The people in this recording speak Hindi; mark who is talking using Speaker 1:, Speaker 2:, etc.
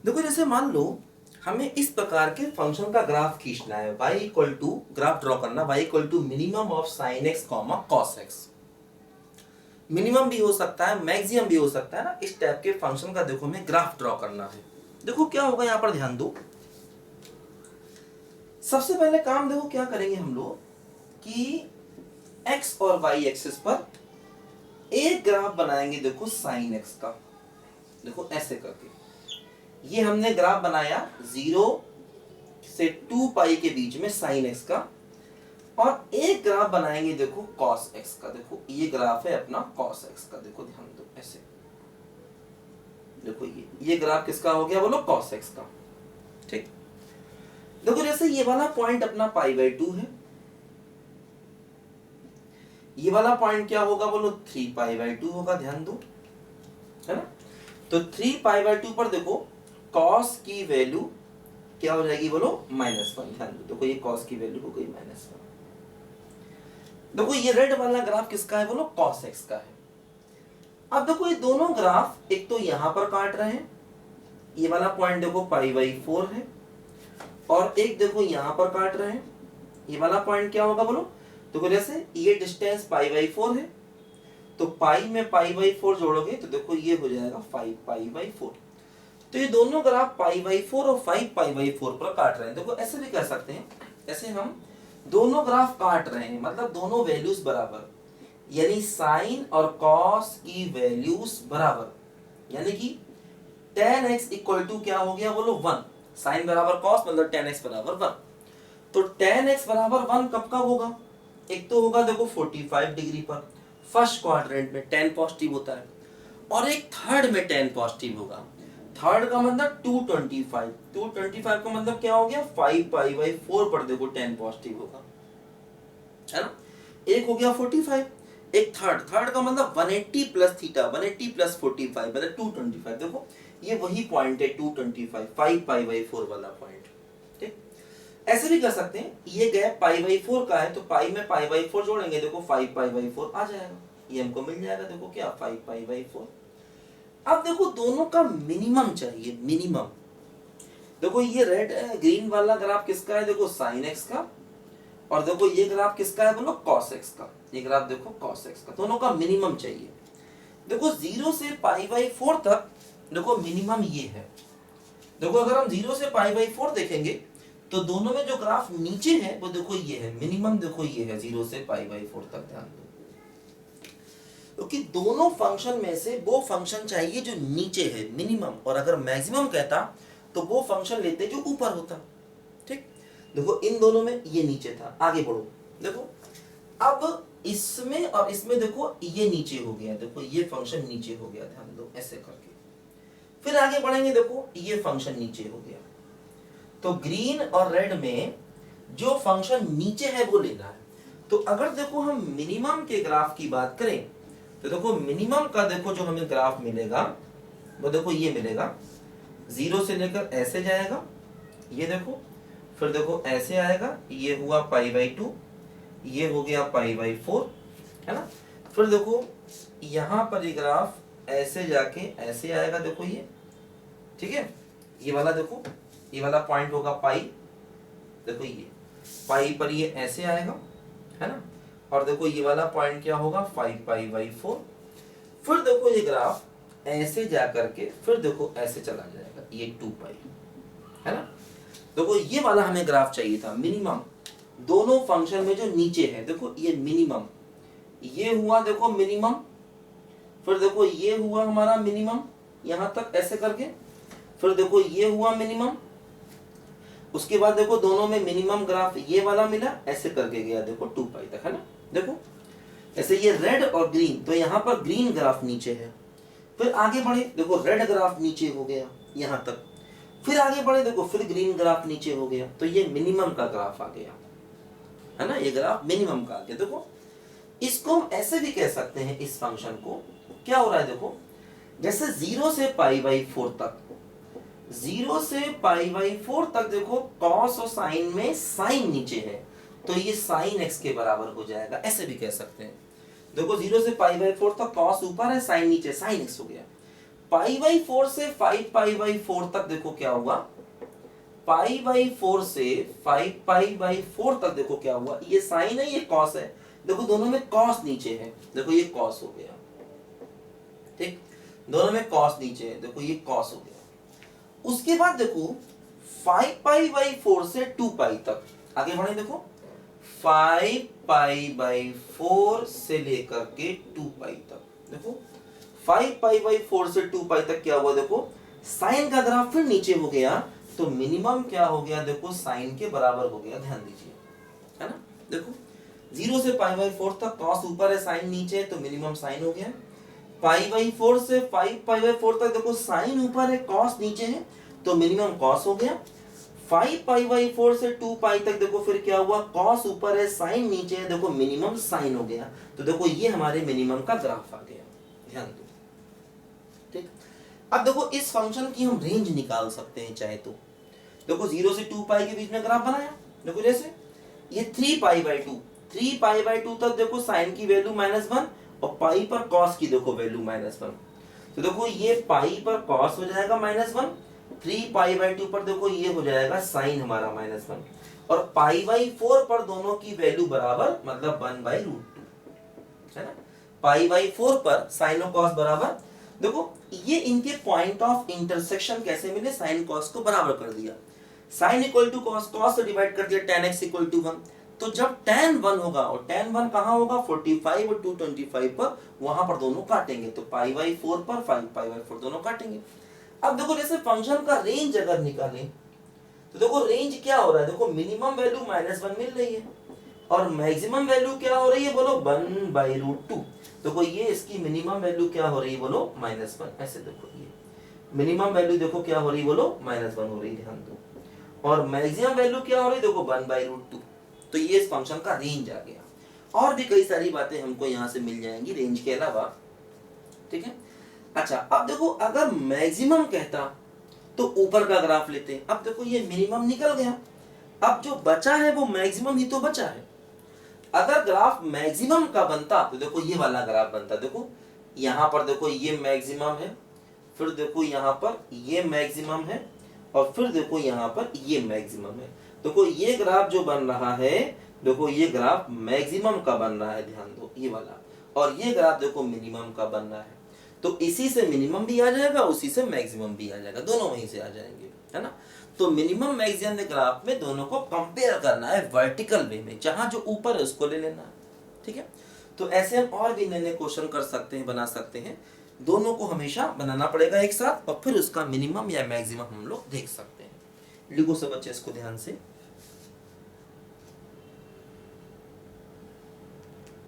Speaker 1: देखो जैसे मान लो हमें इस प्रकार के फंक्शन का ग्राफ खींचना है, y equal to graph draw करना, y equal to minimum of sine x comma cos x. Minimum भी हो सकता है, मैक्सिमम भी हो सकता है ना, इस टाइप के फंक्शन का देखो हमें ग्राफ ड्रॉ करना है। देखो क्या होगा, यहाँ पर ध्यान दो। सबसे पहले काम देखो क्या करेंगे हम लोग कि x और y एक्सिस पर एक ग्राफ बनाएंगे, देखो साइन x का। देखो ऐसे करके ये हमने ग्राफ बनाया 0 से 2 पाई के बीच में साइन x का, और एक ग्राफ बनाएंगे देखो cos x का। देखो ये ग्राफ है अपना cos x का, देखो ध्यान दो ऐसे। देखो ये ग्राफ किसका हो गया, बोलो cos x का। ठीक, देखो जैसे ये वाला पॉइंट अपना π/2 है, ये वाला पॉइंट क्या होगा, बोलो 3π/2 होगा, ध्यान दो, है ना। तो 3π/2 पर देखो cos की वैल्यू क्या हो जाएगी, बोलो -1। ध्यान दो, देखो ये cos की वैल्यू हो गई -1। देखो ये रेड वाला ग्राफ किसका है, बोलो cos x का है। अब देखो ये दोनों ग्राफ एक तो यहां पर काट रहे हैं, ये वाला पॉइंट देखो π/4 है, और एक देखो यहां पर काट रहे हैं, ये वाला पॉइंट क्या होगा, बोलो। देखो जैसे ये डिस्टेंस π/4 है, तो पाई में π/4 जोड़ोगे तो देखो ये हो जाएगा 5π/4। तो ये दोनों ग्राफ π/4 और 5π/4 पर काट रहे हैं। देखो ऐसे भी कर सकते हैं, ऐसे हम दोनों ग्राफ काट रहे हैं, मतलब दोनों वैल्यूज बराबर, यानी साइन और कॉस की वैल्यूज बराबर, यानी कि tan x इक्वल टू क्या हो गया, बोलो 1। साइन बराबर कॉस मतलब tan x बराबर 1। तो tan x बराबर 1 कब कब होगा, एक तो होगा देखो 45 डिग्री पर, फर्स्ट क्वाड्रेंट में tan पॉजिटिव होता है, और एक थर्ड में tan पॉजिटिव होगा। थर्ड का मतलब 225, 225 का मतलब क्या हो गया, 5π/4 पर देखो tan पॉजिटिव होगा, है ना। एक हो गया 45, एक थर्ड का मतलब 180 प्लस थीटा, 180 प्लस 45 मतलब 225। देखो ये वही पॉइंट है 225, 5π/4 वाला पॉइंट। ठीक, ऐसे भी कर सकते हैं, ये गैप π/4 का है तो पाई में π/4 जोड़ेंगे, देखो 5π/4 आ जाएगा, ये हमको मिल जाएगा, देखो क्या 5π/4। अब देखो दोनों का मिनिमम चाहिए, मिनिमम। देखो ये रेड ग्रीन वाला ग्राफ किसका है, देखो साइन एक्स का, और देखो ये ग्राफ किसका है, बोलो cos x का। ये ग्राफ देखो cos x का, दोनों का मिनिमम चाहिए। देखो 0 से π/4 तक देखो मिनिमम ये है। देखो अगर हम 0 से π/4 देखेंगे तो दोनों में जो ग्राफ नीचे है वो देखो ये है मिनिमम, देखो ये है 0 से π/4 तक। ध्यान दो, क्योंकि दोनों फंक्शन में से वो फंक्शन चाहिए जो नीचे है, मिनिमम, और अगर मैक्सिमम कहता तो वो फंक्शन लेते जो ऊपर होता। ठीक, देखो इन दोनों में ये नीचे था, आगे बढ़ो। देखो अब इसमें और इसमें देखो ये नीचे हो गया, देखो ये फंक्शन नीचे हो गया, ध्यान दो ऐसे करके। फिर आगे बढ़ेंगे, देखो ये फंक्शन नीचे हो गया। तो ग्रीन और रेड में जो फंक्शन नीचे है वो लेना है। तो अगर देखो हम मिनिमम के ग्राफ की बात करें तो देखो मिनिमम का देखो जो हमें ग्राफ मिलेगा वो देखो ये मिलेगा, 0 से लेकर ऐसे जाएगा, ये देखो, फिर देखो ऐसे आएगा, ये हुआ π/2, ये हो गया π/4, है ना। फिर देखो यहाँ पर ये ग्राफ ऐसे जाके ऐसे आएगा, देखो ये, ठीक है, ये वाला देखो, ये वाला पॉइंट होगा पाई, देखो ये पाई पर ये ऐसे आएगा, है ना, और देखो ये वाला पॉइंट क्या होगा 5π/4। फिर देखो ये ग्राफ ऐसे जा करके फिर देखो ऐसे चला जाएगा, ये 2π, है ना। देखो ये वाला हमें ग्राफ चाहिए था, मिनिमम दोनों फंक्शन में जो नीचे है, देखो ये मिनिमम, ये हुआ देखो मिनिमम, फिर देखो ये हुआ हमारा मिनिमम यहां तक ऐसे करके, फिर देखो ये हुआ मिनिमम, उसके बाद देखो दोनों में मिनिमम ग्राफ ये वाला मिला, ऐसे करके गया देखो 2π तक, है ना। देखो ऐसे ये रेड और ग्रीन, तो यहाँ पर ग्रीन ग्राफ नीचे है। फिर आगे बढ़े, देखो रेड ग्राफ नीचे हो गया यहां तक, फिर आगे बढ़े, देखो फिर ग्रीन ग्राफ नीचे हो गया, तो ये मिनिमम का ग्राफ आ गया, है ना, ये ग्राफ मिनिमम का आ गया। देखो इसको हम ऐसे भी कह सकते हैं, इस फंक्शन को क्या हो रहा है, देखो जैसे 0 से π/4 तक, 0 से π/4 तक देखो कॉस और साइन में साइन नीचे है, तो ये साइन x के बराबर हो जाएगा, ऐसे भी कह सकते हैं। देखो 0 से π/4 तक कॉस ऊपर है, साइन नीचे, साइन x हो गया। π/4 से 5π/4 तक देखो क्या हुआ, π/4 से 5π/4 तक देखो क्या हुआ, ये साइन है ये कॉस है, देखो दोनों में कॉस नीचे है, देखो ये कॉस हो गया, ठीक, दोनों में कॉस नीचे है, देखो ये कॉस हो गया। उसके बाद देखो 5π/4 से 2π तक आगे बढ़े, देखो 5π/4 से लेकर के 2π तक, देखो 5π/4 से 2π तक क्या हुआ, देखो साइन का ग्राफ फिर नीचे हो गया, तो मिनिमम क्या हो गया, देखो साइन के बराबर हो गया, ध्यान दीजिए, है ना। देखो 0 से π/4 तक कॉस ऊपर है साइन नीचे है, तो मिनिमम साइन हो गया। π/4 से 5π/4 तक देखो साइन ऊपर है कॉस नीचे है, तो मिनिमम कॉस हो गया। 5π/4 से 2π तक देखो फिर क्या हुआ, कॉस ऊपर है साइन नीचे है, देखो मिनिमम साइन हो गया, तो देखो ये हमारे मिनिमम का ग्राफ आ गया, ध्यान दो, ठीक। अब देखो इस फंक्शन की हम रेंज निकाल सकते हैं चाहे तो, देखो 0 से 2π के बीच में ग्राफ बनाया, देखो जैसे ये 3π/2 तक देखो साइन की वैल्यू -1 और पाई पर कॉस की देखो वैल्यू -1, तो देखो ये पाई पर कॉस हो जाएगा -1, 3π/2 पर देखो ये हो जाएगा साइन हमारा -1, और π/4 पर दोनों की वैल्यू बराबर मतलब 1/√2, है ना। π/4 पर साइन और कॉस बराबर, देखो ये इनके पॉइंट ऑफ इंटरसेक्शन कैसे मिले, साइन कॉस को बराबर कर दिया, sine equal to cos, cos से डिवाइड कर दिया, tan x इक्वल टू 1, तो जब tan 1 होगा, और tan 1 कहाँ होगा 45 और 225 पर, वहां पर दोनों काटेंगे, तो π/4 पर 5π/4 दोनों काटेंगे। अब देखो जैसे फंक्शन का रेंज अगर निकालें, तो देखो रेंज क्या हो रहा है, देखो मिनिमम वैल्यू -1 मिल रही है और मैक्सिमम वैल्यू क्या हो रही है, बोलो 1/√2, देखो ये इसकी मिनिमम वैल्यू क्या हो रही है, बोलो -1, ऐसे देखो ये मिनिमम वैल्यू देखो क्या हो रही है, बोलो -1 हो रही है, ध्यान दो, और मैक्सिमम वैल्यू क्या हो रही है, देखो 1/√2, तो ये इस फंक्शन का रेंज आ गया। और भी कई सारी बातें हमको यहाँ से मिल जाएंगी रेंज के अलावा, ठीक है। अच्छा अब देखो अगर मैक्सिमम कहता तो ऊपर का ग्राफ लेते, अब देखो ये मिनिमम निकल गया, अब जो बचा है वो मैक्सिमम ही तो बचा है। अगर ग्राफ मैक्सिमम का बनता तो देखो ये वाला ग्राफ बनता, देखो यहाँ पर देखो ये मैक्सिमम है, फिर देखो यहाँ पर ये मैक्सिमम है, और फिर देखो यहाँ पर ये मैक्सिमम है, देखो ये ग्राफ जो बन रहा है, देखो ये ग्राफ मैक्सिमम का बन रहा है, ध्यान दो ये वाला, और ये ग्राफ देखो मिनिमम का बन रहा है, तो इसी से मिनिमम भी आ जाएगा, उसी से मैक्सिमम भी आ जाएगा, दोनों वहीं से आ जाएंगे, है ना। तो मिनिमम मैक्सिमम ग्राफ में दोनों को कंपेयर करना है वर्टिकल वे में, जहां जो ऊपर है उसको ले लेना है, ठीक है। तो ऐसे हम और भी नए नए क्वेश्चन कर सकते हैं, बना सकते हैं, दोनों को हमेशा बनाना पड़ेगा एक साथ, और फिर उसका मिनिमम या मैक्सिमम हम लोग देख सकते हैं। लिखो सब बच्चे इसको ध्यान से।